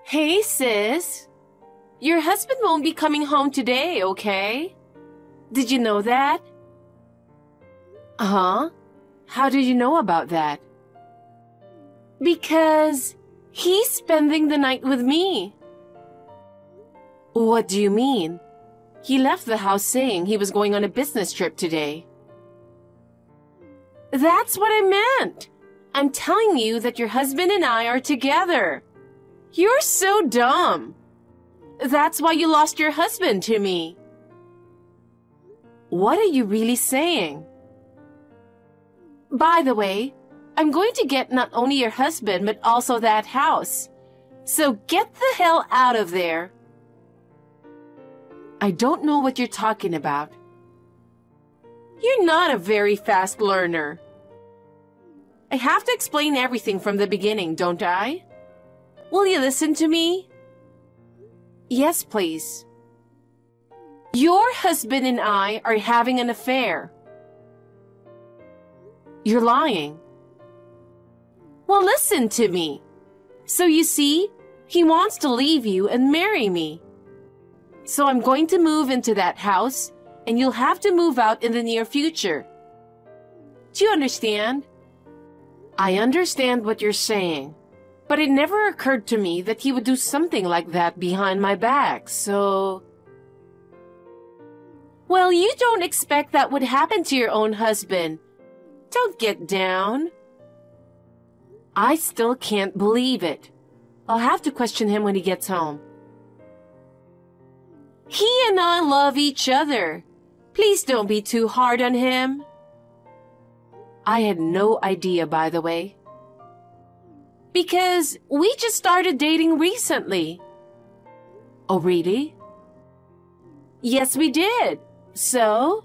Hey, sis. Your husband won't be coming home today, okay? Did you know that? Uh-huh. How did you know about that? Because he's spending the night with me. What do you mean? He left the house saying he was going on a business trip today. That's what I meant. I'm telling you that your husband and I are together. You're so dumb. That's why you lost your husband to me. What are you really saying? By the way, I'm going to get not only your husband but also that house. So get the hell out of there. I don't know what you're talking about. You're not a very fast learner. I have to explain everything from the beginning, don't I? Will you listen to me? Yes, please. Your husband and I are having an affair. You're lying. Well, listen to me. So you see, he wants to leave you and marry me. So I'm going to move into that house, and you'll have to move out in the near future. Do you understand? I understand what you're saying, but it never occurred to me that he would do something like that behind my back, so... Well, you don't expect that would happen to your own husband. Don't get down. I still can't believe it. I'll have to question him when he gets home. He and I love each other. Please don't be too hard on him. I had no idea, by the way. Because we just started dating recently. Oh, really? Yes, we did. So?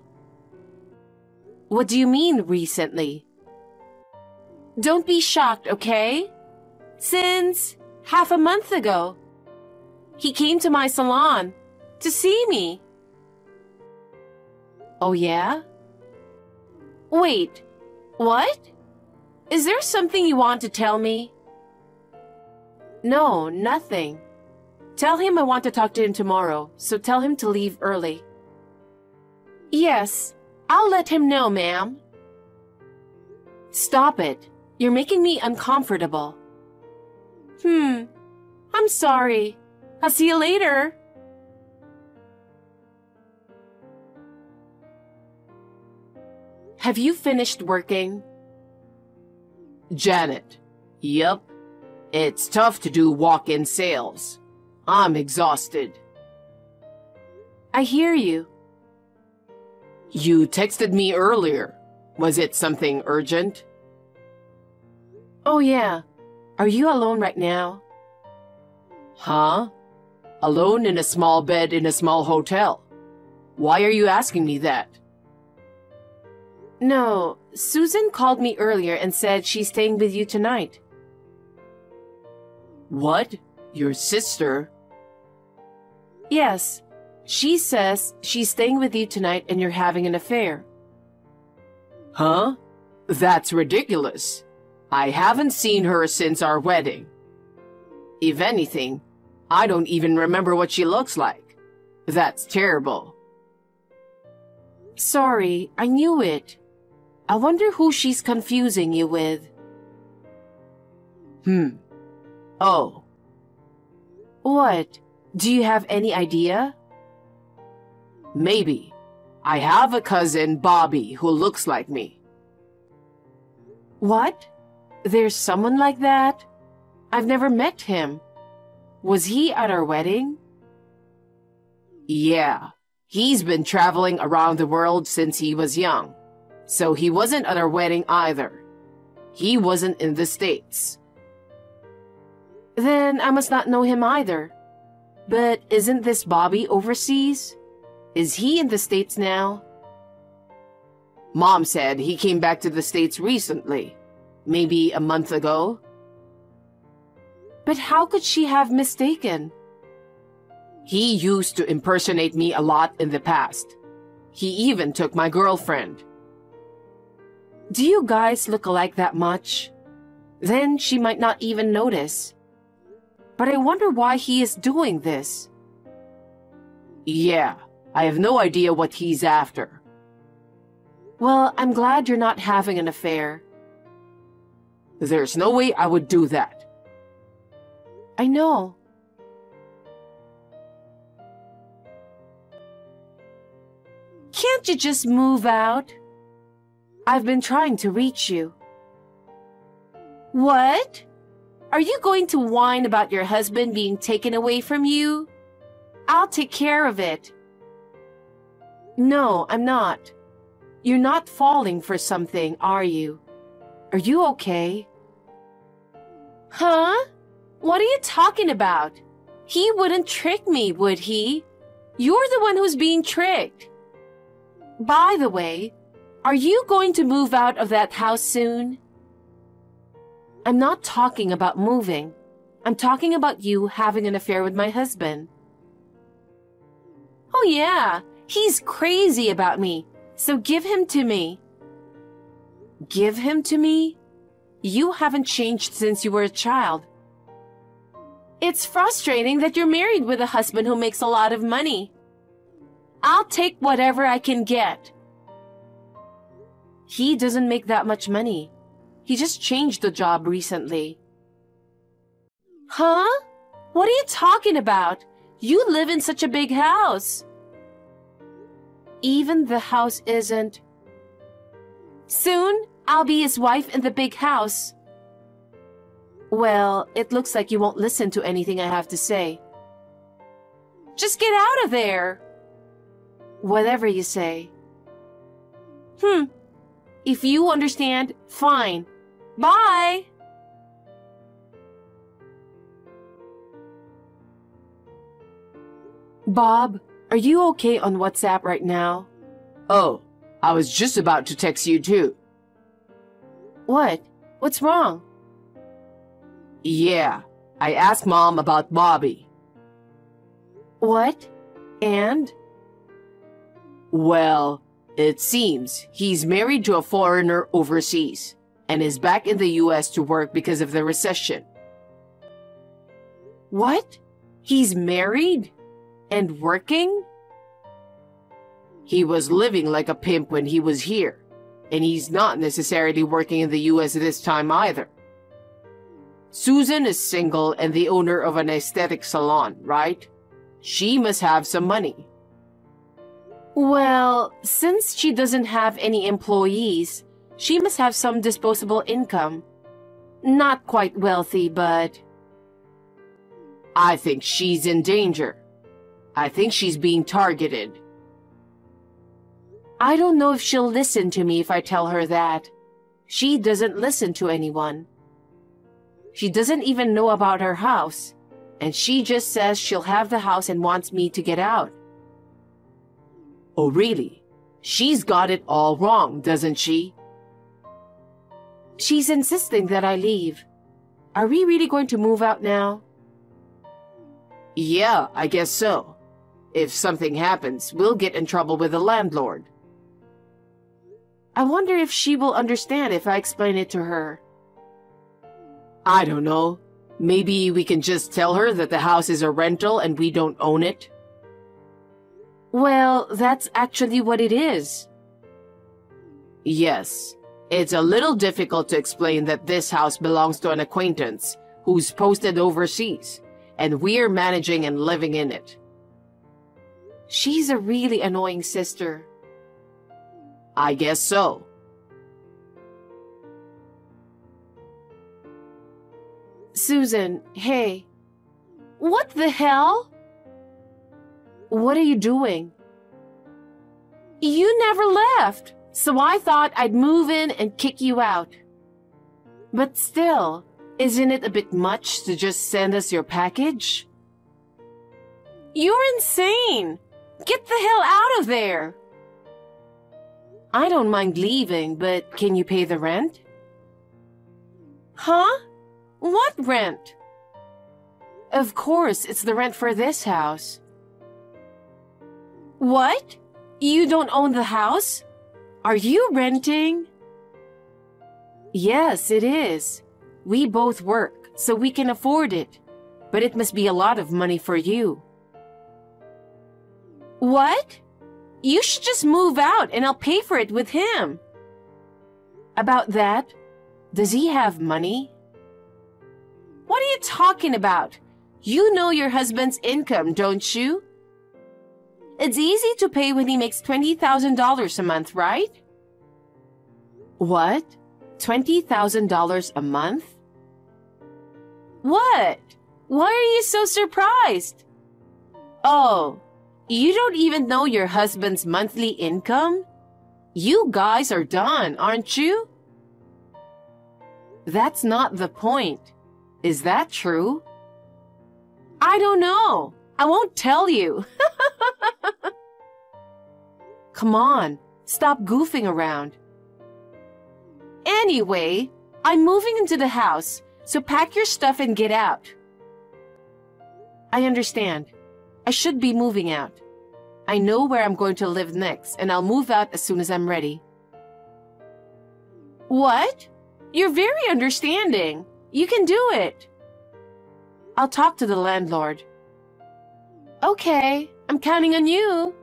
What do you mean, recently? Don't be shocked, okay? Since half a month ago. He came to my salon to see me. Oh, yeah? Wait, what? Is there something you want to tell me? No, nothing. Tell him I want to talk to him tomorrow, so tell him to leave early. Yes, I'll let him know, ma'am. Stop it. You're making me uncomfortable. I'm sorry. I'll see you later. Have you finished working? Janet. Yep. It's tough to do walk-in sales. I'm exhausted. I hear you. You texted me earlier. Was it something urgent? Oh, yeah. Are you alone right now? Huh? Alone in a small bed in a small hotel. Why are you asking me that? No, Susan called me earlier and said she's staying with you tonight. What? Your sister? Yes. She says she's staying with you tonight and you're having an affair. Huh? That's ridiculous. I haven't seen her since our wedding. If anything, I don't even remember what she looks like. That's terrible. Sorry, I knew it. I wonder who she's confusing you with. Oh. What? Do you have any idea? Maybe. I have a cousin, Bobby, who looks like me. What? There's someone like that? I've never met him. Was he at our wedding? Yeah. He's been traveling around the world since he was young. So he wasn't at our wedding either. He wasn't in the States. Then I must not know him either. But isn't this Bobby overseas? Is he in the States now? Mom said he came back to the States recently. Maybe a month ago. But how could she have mistaken? He used to impersonate me a lot in the past. He even took my girlfriend. Do you guys look alike that much? Then she might not even notice. But I wonder why he is doing this. Yeah, I have no idea what he's after. Well, I'm glad you're not having an affair. There's no way I would do that. I know. Can't you just move out? I've been trying to reach you. What? Are you going to whine about your husband being taken away from you? I'll take care of it. No, I'm not. You're not falling for something, are you? Are you okay? Huh? What are you talking about? He wouldn't trick me, would he? You're the one who's being tricked. By the way, are you going to move out of that house soon? I'm not talking about moving. I'm talking about you having an affair with my husband. Oh yeah, he's crazy about me, so give him to me. Give him to me? You haven't changed since you were a child. It's frustrating that you're married with a husband who makes a lot of money. I'll take whatever I can get. He doesn't make that much money. He just changed the job recently. Huh? What are you talking about? You live in such a big house. Even the house isn't. Soon, I'll be his wife in the big house. Well, it looks like you won't listen to anything I have to say. Just get out of there. Whatever you say. If you understand, fine. Bye! Bob, are you okay on WhatsApp right now? Oh, I was just about to text you too. What? What's wrong? Yeah, I asked Mom about Bobby. What? And? Well, it seems he's married to a foreigner overseas and is back in the US to work because of the recession. What? He's married? And working? He was living like a pimp when he was here, and he's not necessarily working in the US this time either. Susan is single and the owner of an aesthetic salon, right? She must have some money. Well, since she doesn't have any employees, she must have some disposable income. Not quite wealthy, but... I think she's in danger. I think she's being targeted. I don't know if she'll listen to me if I tell her that. She doesn't listen to anyone. She doesn't even know about her house, and she just says she'll have the house and wants me to get out. Oh, really? She's got it all wrong, doesn't she? She's insisting that I leave. Are we really going to move out now? Yeah, I guess so. If something happens, we'll get in trouble with the landlord. I wonder if she will understand if I explain it to her. I don't know. Maybe we can just tell her that the house is a rental and we don't own it. Well, that's actually what it is. Yes, it's a little difficult to explain that this house belongs to an acquaintance who's posted overseas, and we're managing and living in it. She's a really annoying sister. I guess so. Susan, hey. What the hell? What are you doing? You never left, so I thought I'd move in and kick you out. But still, isn't it a bit much to just send us your package? You're insane! Get the hell out of there! I don't mind leaving, but can you pay the rent? Huh? What rent? Of course, it's the rent for this house. What? You don't own the house? Are you renting? Yes, it is. We both work, so we can afford it. but it must be a lot of money for you. What? You should just move out and I'll pay for it with him. About that? Does he have money? What are you talking about? You know your husband's income, don't you? It's easy to pay when he makes $20,000 a month, right? What? $20,000 a month? What? Why are you so surprised? Oh, you don't even know your husband's monthly income? You guys are done, aren't you? That's not the point. Is that true? I don't know. I won't tell you. Come on, stop goofing around. Anyway, I'm moving into the house, so pack your stuff and get out. I understand. I should be moving out. I know where I'm going to live next, and I'll move out as soon as I'm ready. What? You're very understanding. You can do it. I'll talk to the landlord. Okay, I'm counting on you.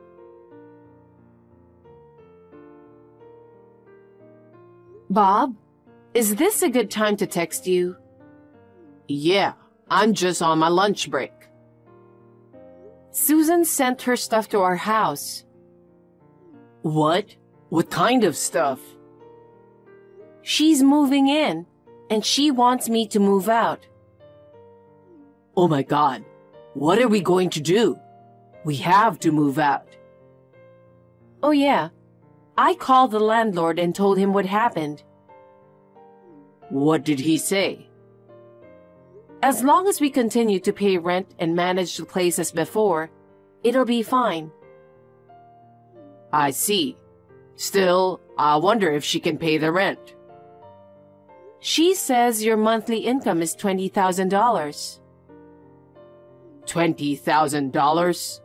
Bob, is this a good time to text you? Yeah, I'm just on my lunch break. Susan sent her stuff to our house. What? What kind of stuff? She's moving in, and she wants me to move out. Oh my God, what are we going to do? We have to move out. Oh yeah, I called the landlord and told him what happened. What did he say? As long as we continue to pay rent and manage the place as before, it'll be fine. I see. Still, I wonder if she can pay the rent. She says your monthly income is $20,000. $20,000?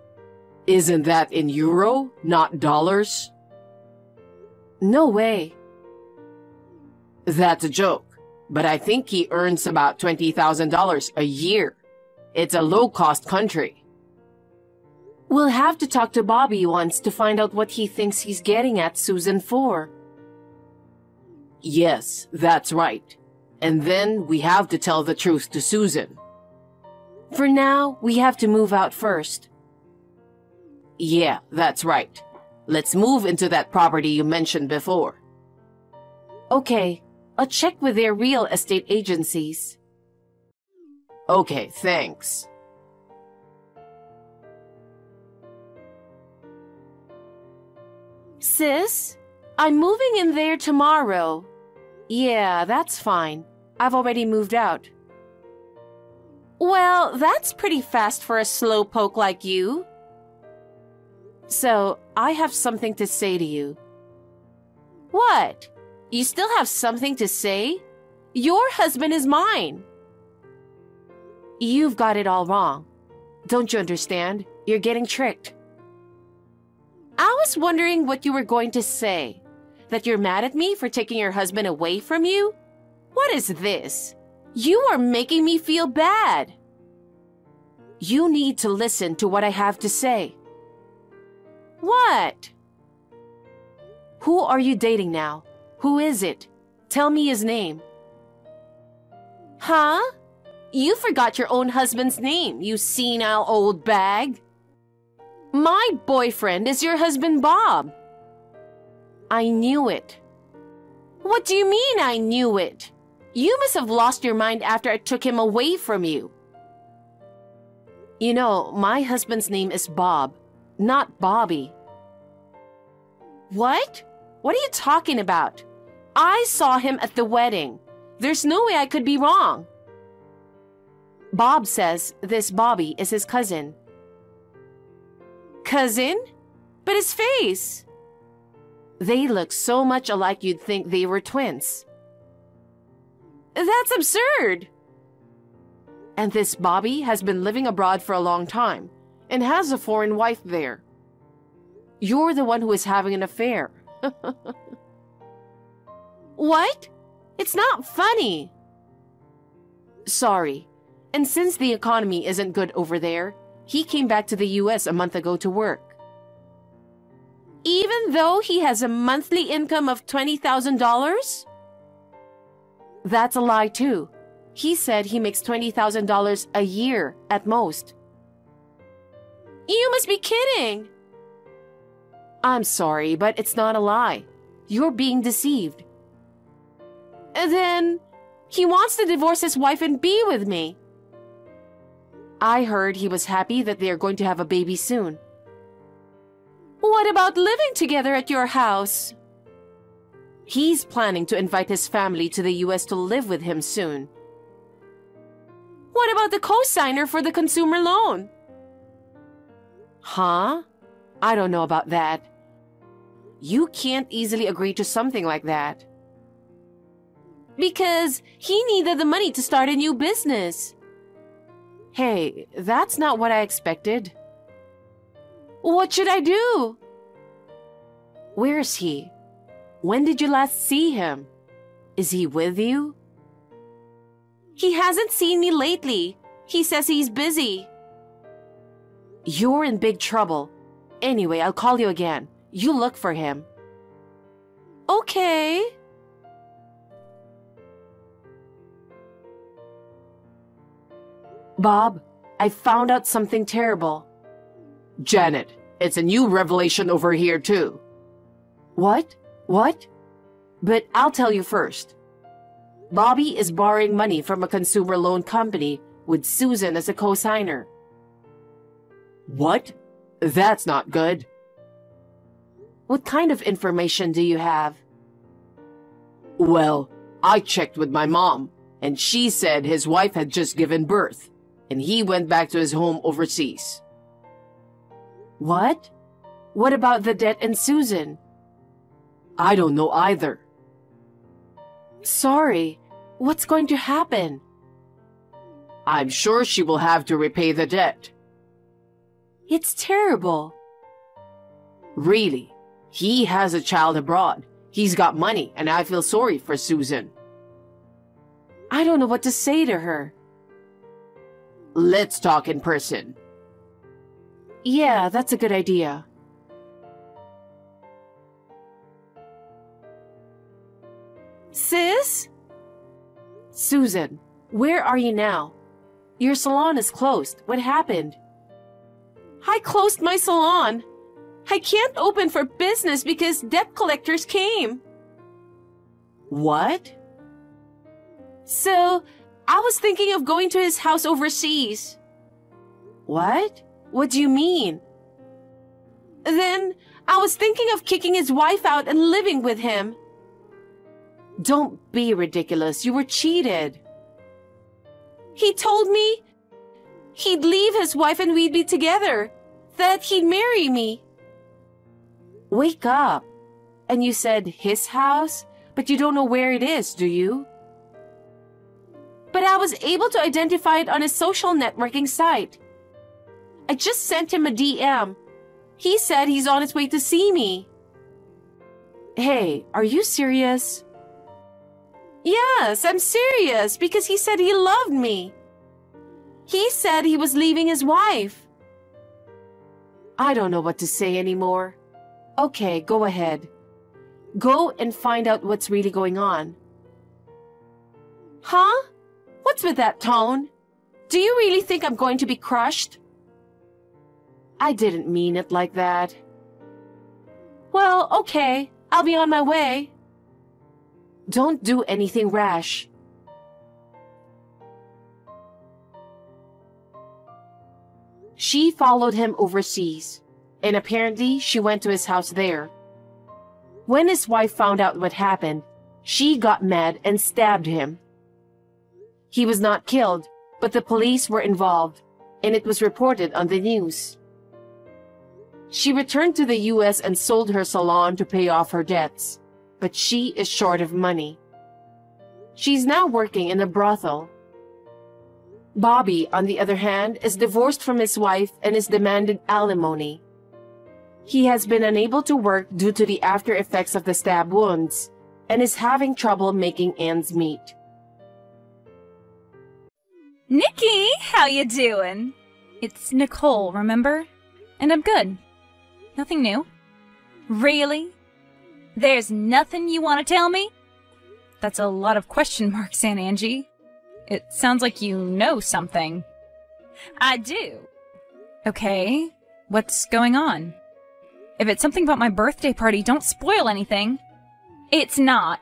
Isn't that in euro, not dollars? No way. That's a joke, but I think he earns about $20,000 a year. It's a low-cost country. We'll have to talk to Bobby once to find out what he thinks he's getting at Susan for. Yes, that's right. And then we have to tell the truth to Susan. For now, we have to move out first. Yeah, that's right. Let's move into that property you mentioned before. Okay, I'll check with their real estate agencies. Okay, thanks. Sis, I'm moving in there tomorrow. Yeah, that's fine. I've already moved out. Well, that's pretty fast for a slowpoke like you. So, I have something to say to you. What? You still have something to say? Your husband is mine. You've got it all wrong. Don't you understand? You're getting tricked. I was wondering what you were going to say. That you're mad at me for taking your husband away from you? What is this? You are making me feel bad. You need to listen to what I have to say. What? Who are you dating now? Who is it? Tell me his name. Huh? You forgot your own husband's name, you senile old bag. My boyfriend is your husband, Bob. I knew it. What do you mean I knew it? You must have lost your mind after I took him away from you. You know, my husband's name is Bob, not Bobby. What? What are you talking about? I saw him at the wedding. There's no way I could be wrong. Bob says this Bobby is his cousin. Cousin? But his face. They look so much alike you'd think they were twins. That's absurd. And this Bobby has been living abroad for a long time and has a foreign wife there. You're the one who is having an affair. What? It's not funny. Sorry. And since the economy isn't good over there, he came back to the US a month ago to work. Even though he has a monthly income of $20,000? That's a lie too. He said he makes $20,000 a year at most. You must be kidding! I'm sorry, but it's not a lie. You're being deceived. And then, he wants to divorce his wife and be with me. I heard he was happy that they are going to have a baby soon. What about living together at your house? He's planning to invite his family to the US to live with him soon. What about the co-signer for the consumer loan? Huh? I don't know about that. You can't easily agree to something like that. Because he needed the money to start a new business. Hey, that's not what I expected. What should I do? Where is he? When did you last see him? Is he with you? He hasn't seen me lately. He says he's busy. You're in big trouble. Anyway, I'll call you again. You look for him. Okay. Bob, I found out something terrible. Janet, it's a new revelation over here too. What? What? But I'll tell you first. Bobby is borrowing money from a consumer loan company with Susan as a co-signer. What? That's not good. What kind of information do you have? Well, I checked with my mom, and she said his wife had just given birth, and he went back to his home overseas. What? What about the debt and Susan? I don't know either. Sorry, what's going to happen? I'm sure she will have to repay the debt. It's terrible. Really? He has a child abroad. He's got money, and I feel sorry for Susan. I don't know what to say to her. Let's talk in person. Yeah, that's a good idea. Sis? Susan, where are you now? Your salon is closed. What happened? I closed my salon. I can't open for business because debt collectors came. What? So, I was thinking of going to his house overseas. What? What do you mean? Then, I was thinking of kicking his wife out and living with him. Don't be ridiculous. You were cheated. He told me he'd leave his wife and we'd be together. That he'd marry me. Wake up. And you said his house, but you don't know where it is, do you? But I was able to identify it on his social networking site. I just sent him a DM. He said he's on his way to see me. Hey, are you serious? Yes, I'm serious because he said he loved me. He said he was leaving his wife. I don't know what to say anymore. Okay, go ahead. Go and find out what's really going on. Huh? What's with that tone? Do you really think I'm going to be crushed? I didn't mean it like that. Well, okay. I'll be on my way. Don't do anything rash. She followed him overseas, and apparently she went to his house there. When his wife found out what happened, she got mad and stabbed him. He was not killed, but the police were involved, and it was reported on the news. She returned to the US and sold her salon to pay off her debts, but she is short of money. She's now working in a brothel. Bobby, on the other hand, is divorced from his wife and is demanded alimony. He has been unable to work due to the after effects of the stab wounds and is having trouble making ends meet. Nikki, how you doing? It's Nicole, remember? And I'm good. Nothing new. Really? There's nothing you want to tell me? That's a lot of question marks, Aunt Angie. It sounds like you know something. I do. Okay, what's going on? If it's something about my birthday party, don't spoil anything. It's not.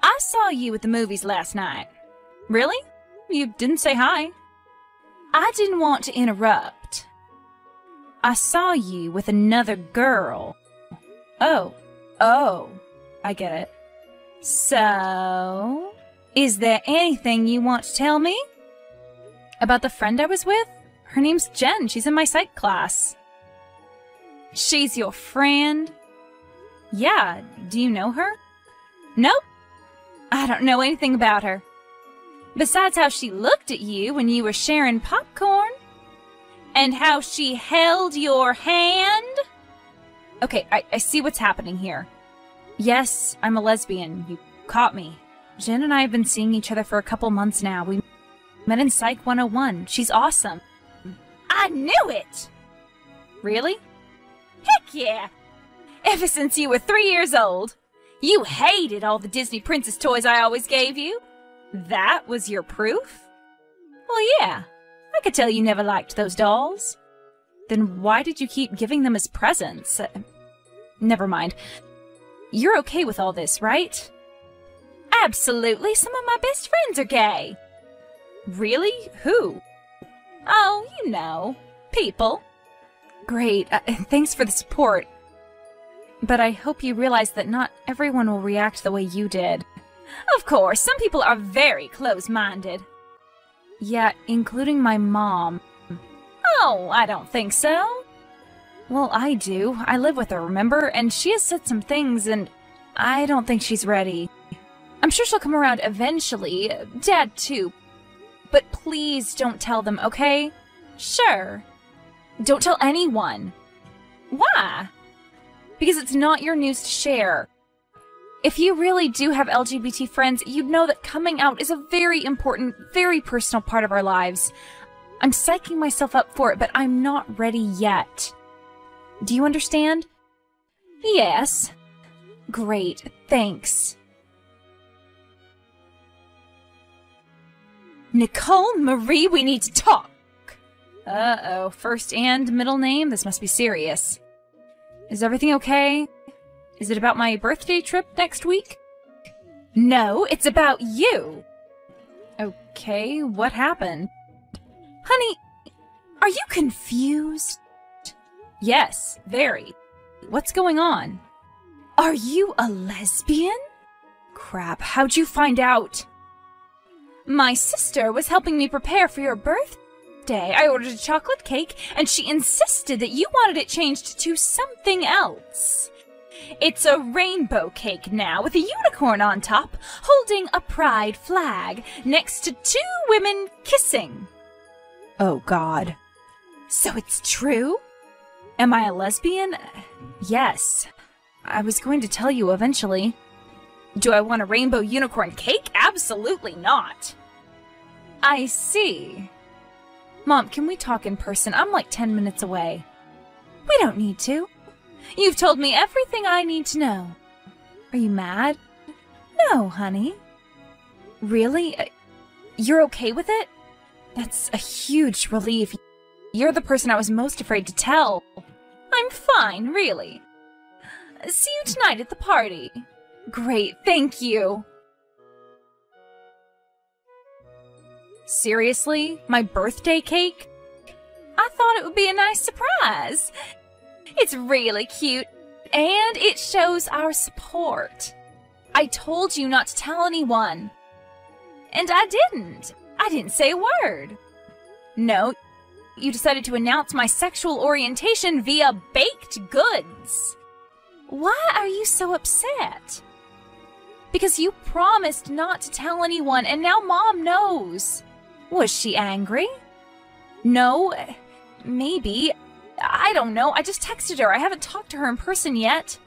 I saw you at the movies last night. Really? You didn't say hi. I didn't want to interrupt. I saw you with another girl. Oh, I get it. So, is there anything you want to tell me? About the friend I was with? Her name's Jen. She's in my psych class. She's your friend? Yeah. Do you know her? Nope. I don't know anything about her. Besides how she looked at you when you were sharing popcorn. And how she held your hand. Okay, I see what's happening here. Yes, I'm a lesbian. You caught me. Jen and I have been seeing each other for a couple months now. We met in Psych 101. She's awesome. I knew it! Really? Heck yeah! Ever since you were 3 years old. You hated all the Disney princess toys I always gave you. That was your proof? Well, yeah. I could tell you never liked those dolls. Then why did you keep giving them as presents? Never mind. You're okay with all this, right? Absolutely. Some of my best friends are gay. Really? Who? Oh, you know. People. Great. Thanks for the support. But I hope you realize that not everyone will react the way you did. Of course, some people are very close-minded. Yeah, including my mom. Oh, I don't think so. Well, I do. I live with her, remember? And she has said some things, and I don't think she's ready. I'm sure she'll come around eventually. Dad, too. But please don't tell them, okay? Sure. Don't tell anyone. Why? Because it's not your news to share. If you really do have LGBT friends, you'd know that coming out is a very important, very personal part of our lives. I'm psyching myself up for it, but I'm not ready yet. Do you understand? Yes. Great, thanks. Nicole Marie, we need to talk. Uh-oh, first and middle name? This must be serious. Is everything okay? Is it about my birthday trip next week? No, it's about you. Okay, what happened? Honey, are you confused? Yes, very. What's going on? Are you a lesbian? Crap, how'd you find out? My sister was helping me prepare for your birthday. I ordered a chocolate cake, and she insisted that you wanted it changed to something else. It's a rainbow cake now, with a unicorn on top, holding a pride flag, next to 2 women kissing. Oh, God. So it's true? Am I a lesbian? Yes. I was going to tell you eventually. Do I want a rainbow unicorn cake? Absolutely not. I see. Mom, can we talk in person? I'm like 10 minutes away. We don't need to. You've told me everything I need to know. Are you mad? No, honey. Really? You're okay with it? That's a huge relief. You're the person I was most afraid to tell. I'm fine, really. See you tonight at the party. Great, thank you. Seriously? My birthday cake? I thought it would be a nice surprise. It's really cute, and it shows our support. I told you not to tell anyone. And I didn't. I didn't say a word. No, you decided to announce my sexual orientation via baked goods. Why are you so upset? Because you promised not to tell anyone, and now Mom knows. Was she angry? No, maybe. I don't know. I just texted her. I haven't talked to her in person yet.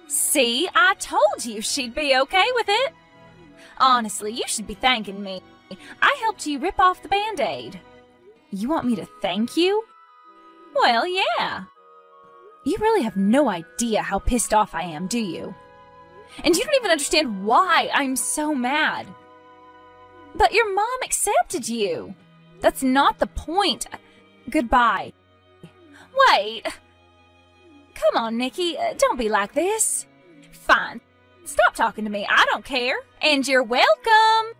See, I told you she'd be okay with it. Honestly, you should be thanking me. I helped you rip off the Band-Aid. You want me to thank you? Well, yeah. You really have no idea how pissed off I am, do you? And you don't even understand why I'm so mad. But your mom accepted you. That's not the point. Goodbye. Wait. Come on, Nikki. Don't be like this. Fine. Stop talking to me. I don't care. And you're welcome.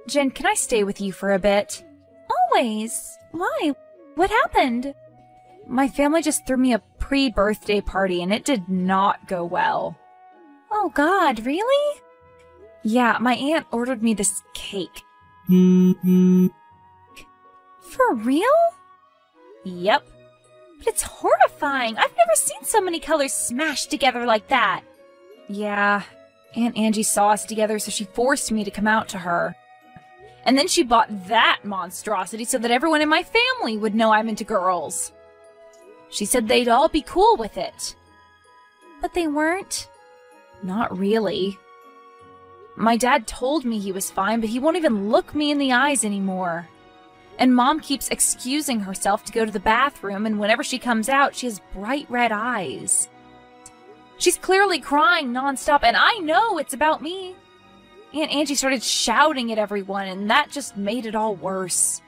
Jen, can I stay with you for a bit? Always. Why? What happened? My family just threw me a pre-birthday party and it did not go well. Oh God, really? Yeah, my aunt ordered me this cake. For real? Yep. But it's horrifying. I've never seen so many colors smashed together like that. Yeah, Aunt Angie saw us together, so she forced me to come out to her. And then she bought that monstrosity so that everyone in my family would know I'm into girls. She said they'd all be cool with it. But they weren't. Not really. My dad told me he was fine, but he won't even look me in the eyes anymore. And Mom keeps excusing herself to go to the bathroom, and whenever she comes out, she has bright red eyes. She's clearly crying nonstop, and I know it's about me. Aunt Angie started shouting at everyone, and that just made it all worse.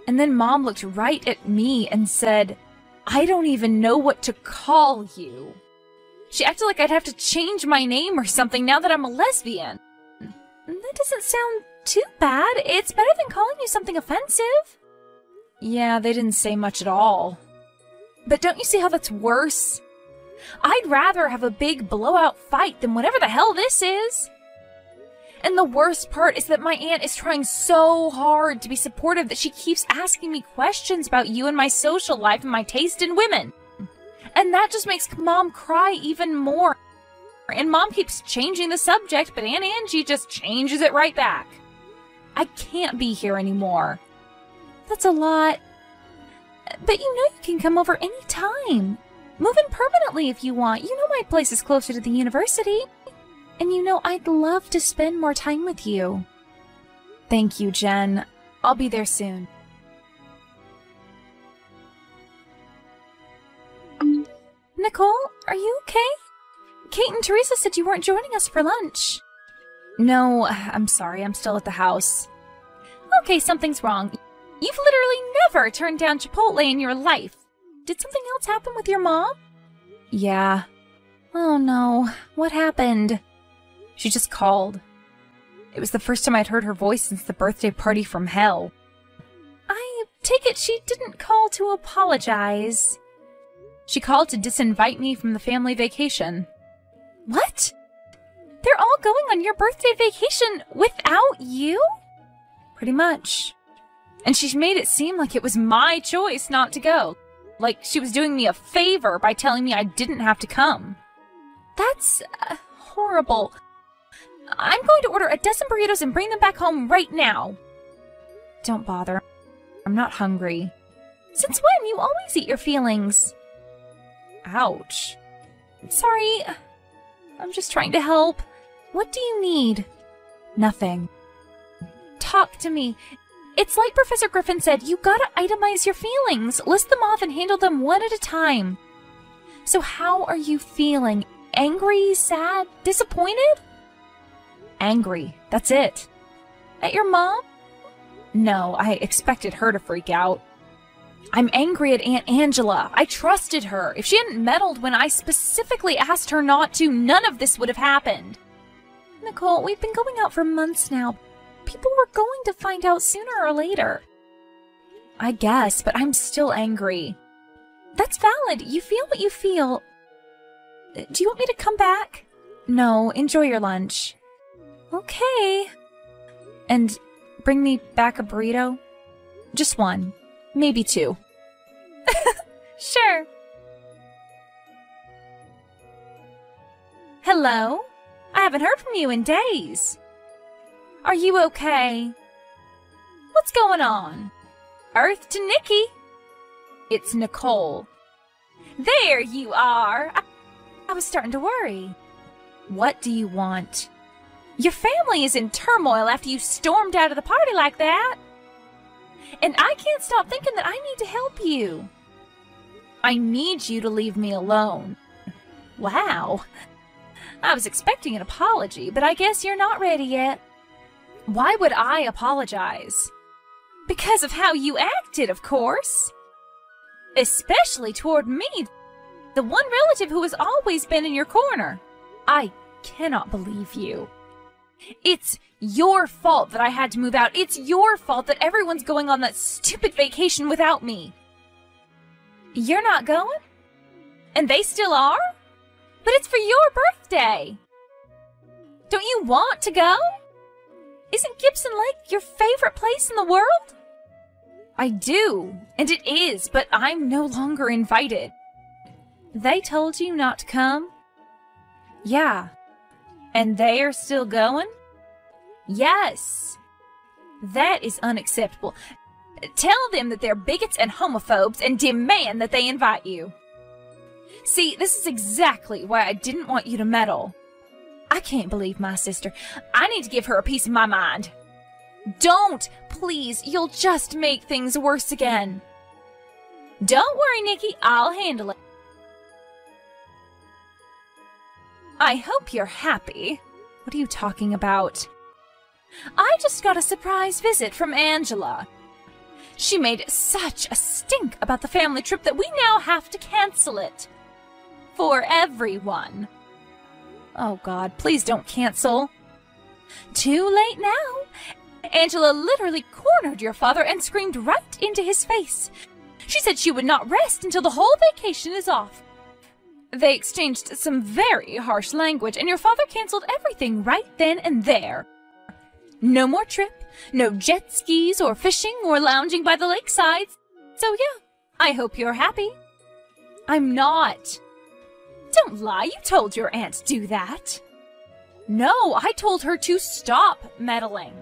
And then Mom looked right at me and said, I don't even know what to call you. She acted like I'd have to change my name or something now that I'm a lesbian. That doesn't sound too bad. It's better than calling you something offensive. Yeah, they didn't say much at all. But don't you see how that's worse? I'd rather have a big blowout fight than whatever the hell this is. And the worst part is that my aunt is trying so hard to be supportive that she keeps asking me questions about you and my social life and my taste in women. And that just makes Mom cry even more. And Mom keeps changing the subject, but Aunt Angie just changes it right back. I can't be here anymore. That's a lot. But you know you can come over any time. Move in permanently if you want. You know my place is closer to the university. And you know I'd love to spend more time with you. Thank you, Jen. I'll be there soon. Nicole, are you okay? Kate and Teresa said you weren't joining us for lunch. No, I'm sorry. I'm still at the house. Okay, something's wrong. You've literally never turned down Chipotle in your life. Did something else happen with your mom? Yeah. Oh no. What happened? She just called. It was the first time I'd heard her voice since the birthday party from hell. I take it she didn't call to apologize. She called to disinvite me from the family vacation. What? They're all going on your birthday vacation without you? Pretty much. And she made it seem like it was my choice not to go. Like she was doing me a favor by telling me I didn't have to come. That's horrible. I'm going to order a dozen burritos and bring them back home right now. Don't bother. I'm not hungry. Since when? You always eat your feelings. Ouch. Sorry. I'm just trying to help. What do you need? Nothing. Talk to me. It's like Professor Griffin said, you gotta itemize your feelings. List them off and handle them one at a time. So how are you feeling? Angry, sad, disappointed? Angry. That's it. At your mom? No, I expected her to freak out. I'm angry at Aunt Angela. I trusted her. If she hadn't meddled when I specifically asked her not to, none of this would have happened. Nicole, we've been going out for months now. People were going to find out sooner or later. I guess, but I'm still angry. That's valid. You feel what you feel. Do you want me to come back? No, enjoy your lunch. Okay. And bring me back a burrito? Just one. Maybe two. Sure. Hello? I haven't heard from you in days. Are you okay? What's going on? Earth to Nikki. It's Nicole. There you are. I was starting to worry. What do you want? Your family is in turmoil after you stormed out of the party like that. And I can't stop thinking that I need to help you. I need you to leave me alone. Wow. I was expecting an apology, but I guess you're not ready yet. Why would I apologize? Because of how you acted, of course. Especially toward me, the one relative who has always been in your corner. I cannot believe you. It's your fault that I had to move out. It's your fault that everyone's going on that stupid vacation without me. You're not going? And they still are? But it's for your birthday. Don't you want to go? Isn't Gibson Lake your favorite place in the world? I do, and it is, but I'm no longer invited. They told you not to come? Yeah. And they are still going? Yes. That is unacceptable. Tell them that they're bigots and homophobes and demand that they invite you. See, this is exactly why I didn't want you to meddle. I can't believe my sister. I need to give her a piece of my mind. Don't, please. You'll just make things worse again. Don't worry, Nikki. I'll handle it. I hope you're happy. What are you talking about? I just got a surprise visit from Angela. She made such a stink about the family trip that we now have to cancel it. For everyone. Oh God, please don't cancel. Too late now. Angela literally cornered your father and screamed right into his face. She said she would not rest until the whole vacation is off. They exchanged some very harsh language, and your father canceled everything right then and there. No more trip, no jet skis or fishing or lounging by the lakeside. So yeah, I hope you're happy. I'm not. Don't lie, you told your aunt to do that. No, I told her to stop meddling.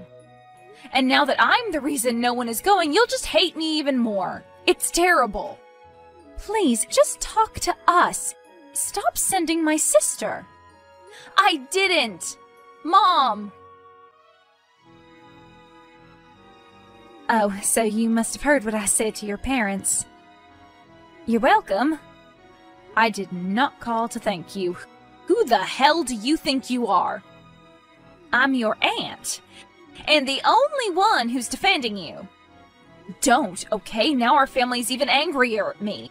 And now that I'm the reason no one is going, you'll just hate me even more. It's terrible. Please, just talk to us. Stop sending my sister. I didn't. Mom. Oh, so you must have heard what I said to your parents. You're welcome. I did not call to thank you. Who the hell do you think you are? I'm your aunt, and the only one who's defending you. Don't, okay? Now our family's even angrier at me.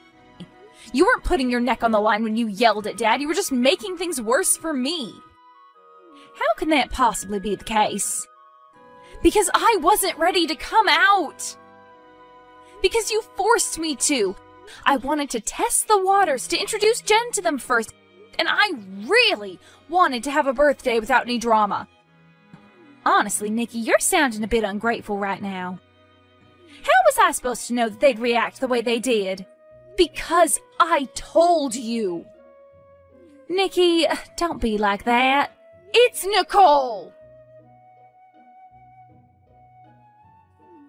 You weren't putting your neck on the line when you yelled at Dad. You were just making things worse for me. How can that possibly be the case? Because I wasn't ready to come out. Because you forced me to. I wanted to test the waters, to introduce Jen to them first, and I really wanted to have a birthday without any drama. Honestly, Nikki, you're sounding a bit ungrateful right now. How was I supposed to know that they'd react the way they did? Because I told you. Nikki, don't be like that. It's Nicole!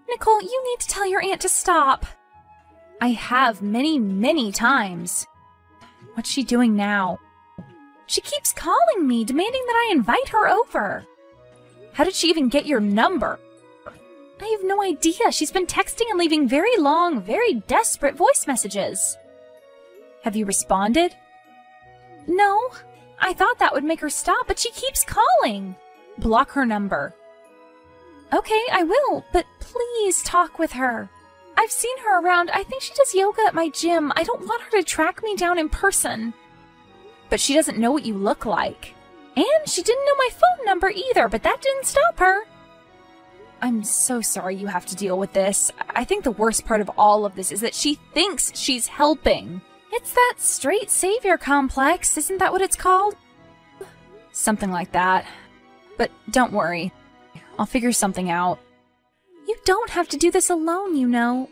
Nicole, you need to tell your aunt to stop. I have many times. What's she doing now? She keeps calling me, demanding that I invite her over. How did she even get your number? I have no idea. She's been texting and leaving very long, very desperate voice messages. Have you responded? No. I thought that would make her stop, but she keeps calling. Block her number. Okay, I will, but please talk with her. I've seen her around. I think she does yoga at my gym. I don't want her to track me down in person. But she doesn't know what you look like. And she didn't know my phone number either, but that didn't stop her. I'm so sorry you have to deal with this. I think the worst part of all of this is that she thinks she's helping. It's that straight savior complex, isn't that what it's called? Something like that. But don't worry. I'll figure something out. You don't have to do this alone, you know.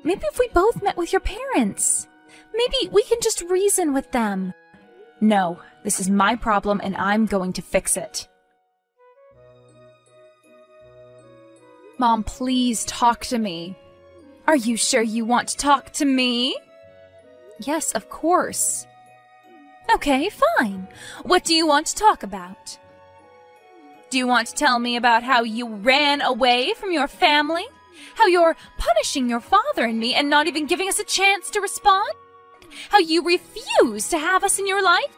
Maybe if we both met with your parents. Maybe we can just reason with them. No, this is my problem and I'm going to fix it. Mom, please talk to me. Are you sure you want to talk to me? Yes, of course. Okay, fine. What do you want to talk about? Do you want to tell me about how you ran away from your family? How you're punishing your father and me and not even giving us a chance to respond? How you refuse to have us in your life?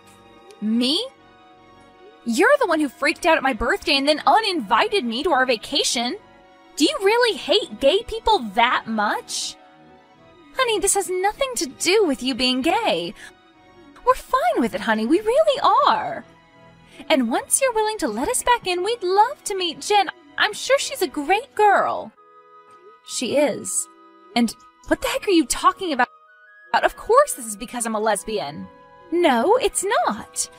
Me? You're the one who freaked out at my birthday and then uninvited me to our vacation. Do you really hate gay people that much? Honey, this has nothing to do with you being gay. We're fine with it, honey. We really are. And once you're willing to let us back in, we'd love to meet Jen. I'm sure she's a great girl. She is. And what the heck are you talking about? Of course this is because I'm a lesbian. No, it's not.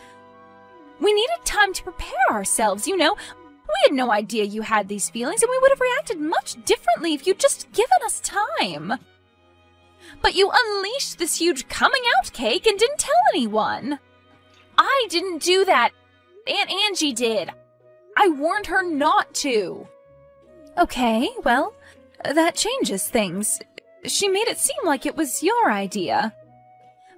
We needed time to prepare ourselves, you know. We had no idea you had these feelings, and we would have reacted much differently if you'd just given us time. But you unleashed this huge coming out cake and didn't tell anyone. I didn't do that. Aunt Angie did. I warned her not to. Okay, well, that changes things. She made it seem like it was your idea.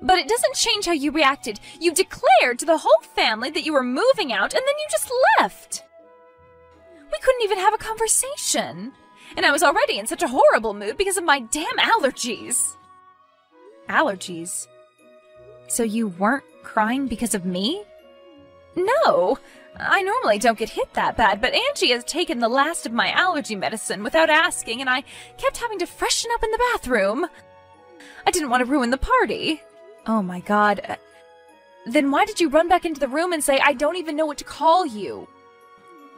But it doesn't change how you reacted. You declared to the whole family that you were moving out, and then you just left. We couldn't even have a conversation. And I was already in such a horrible mood because of my damn allergies. Allergies? So you weren't crying because of me? No, I normally don't get hit that bad, but Angie has taken the last of my allergy medicine without asking, and I kept having to freshen up in the bathroom. I didn't want to ruin the party. Oh my god. Then why did you run back into the room and say, I don't even know what to call you?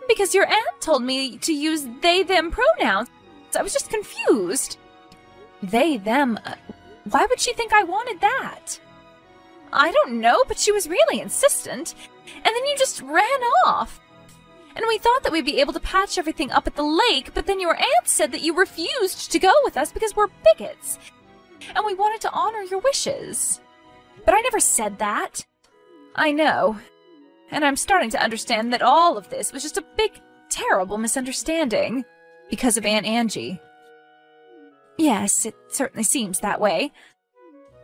Because your aunt told me to use they, them pronouns. I was just confused. They, them. Why would she think I wanted that? I don't know, but she was really insistent. And then you just ran off. And we thought that we'd be able to patch everything up at the lake, but then your aunt said that you refused to go with us because we're bigots. And we wanted to honor your wishes. But I never said that. I know. And I'm starting to understand that all of this was just a big, terrible misunderstanding. Because of Aunt Angie. Yes, it certainly seems that way.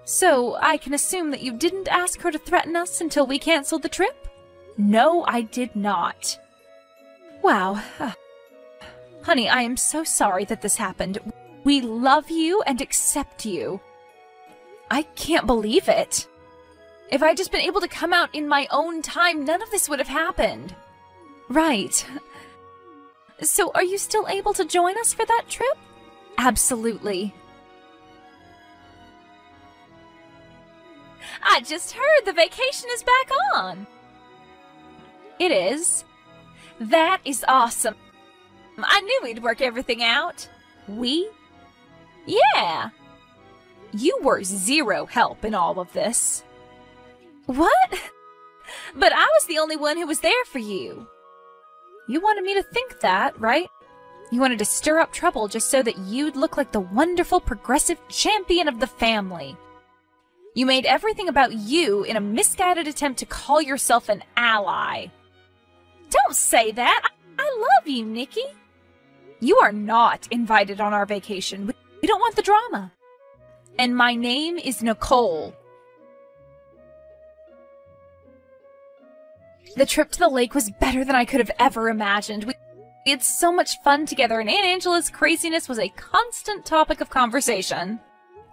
So, I can assume that you didn't ask her to threaten us until we canceled the trip? No, I did not. Wow. Honey, I am so sorry that this happened. We love you and accept you. I can't believe it. If I'd just been able to come out in my own time, none of this would have happened. Right. So, are you still able to join us for that trip? Absolutely. I just heard the vacation is back on. It is. That is awesome. I knew we'd work everything out. We? Yeah. You were zero help in all of this. What? But I was the only one who was there for you. You wanted me to think that, right? You wanted to stir up trouble just so that you'd look like the wonderful progressive champion of the family. You made everything about you in a misguided attempt to call yourself an ally. Don't say that! I love you, Nikki! You are not invited on our vacation. We don't want the drama. And my name is Nicole. The trip to the lake was better than I could have ever imagined. We had so much fun together, and Aunt Angela's craziness was a constant topic of conversation.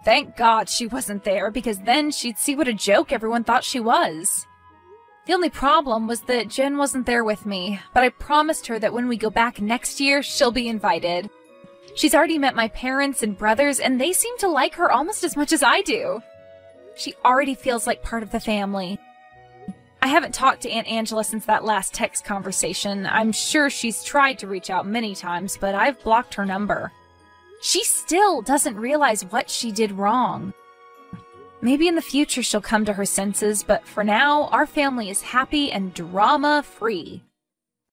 Thank God she wasn't there, because then she'd see what a joke everyone thought she was. The only problem was that Jen wasn't there with me, but I promised her that when we go back next year, she'll be invited. She's already met my parents and brothers, and they seem to like her almost as much as I do. She already feels like part of the family. I haven't talked to Aunt Angela since that last text conversation. I'm sure she's tried to reach out many times, but I've blocked her number. She still doesn't realize what she did wrong. Maybe in the future she'll come to her senses, but for now, our family is happy and drama-free.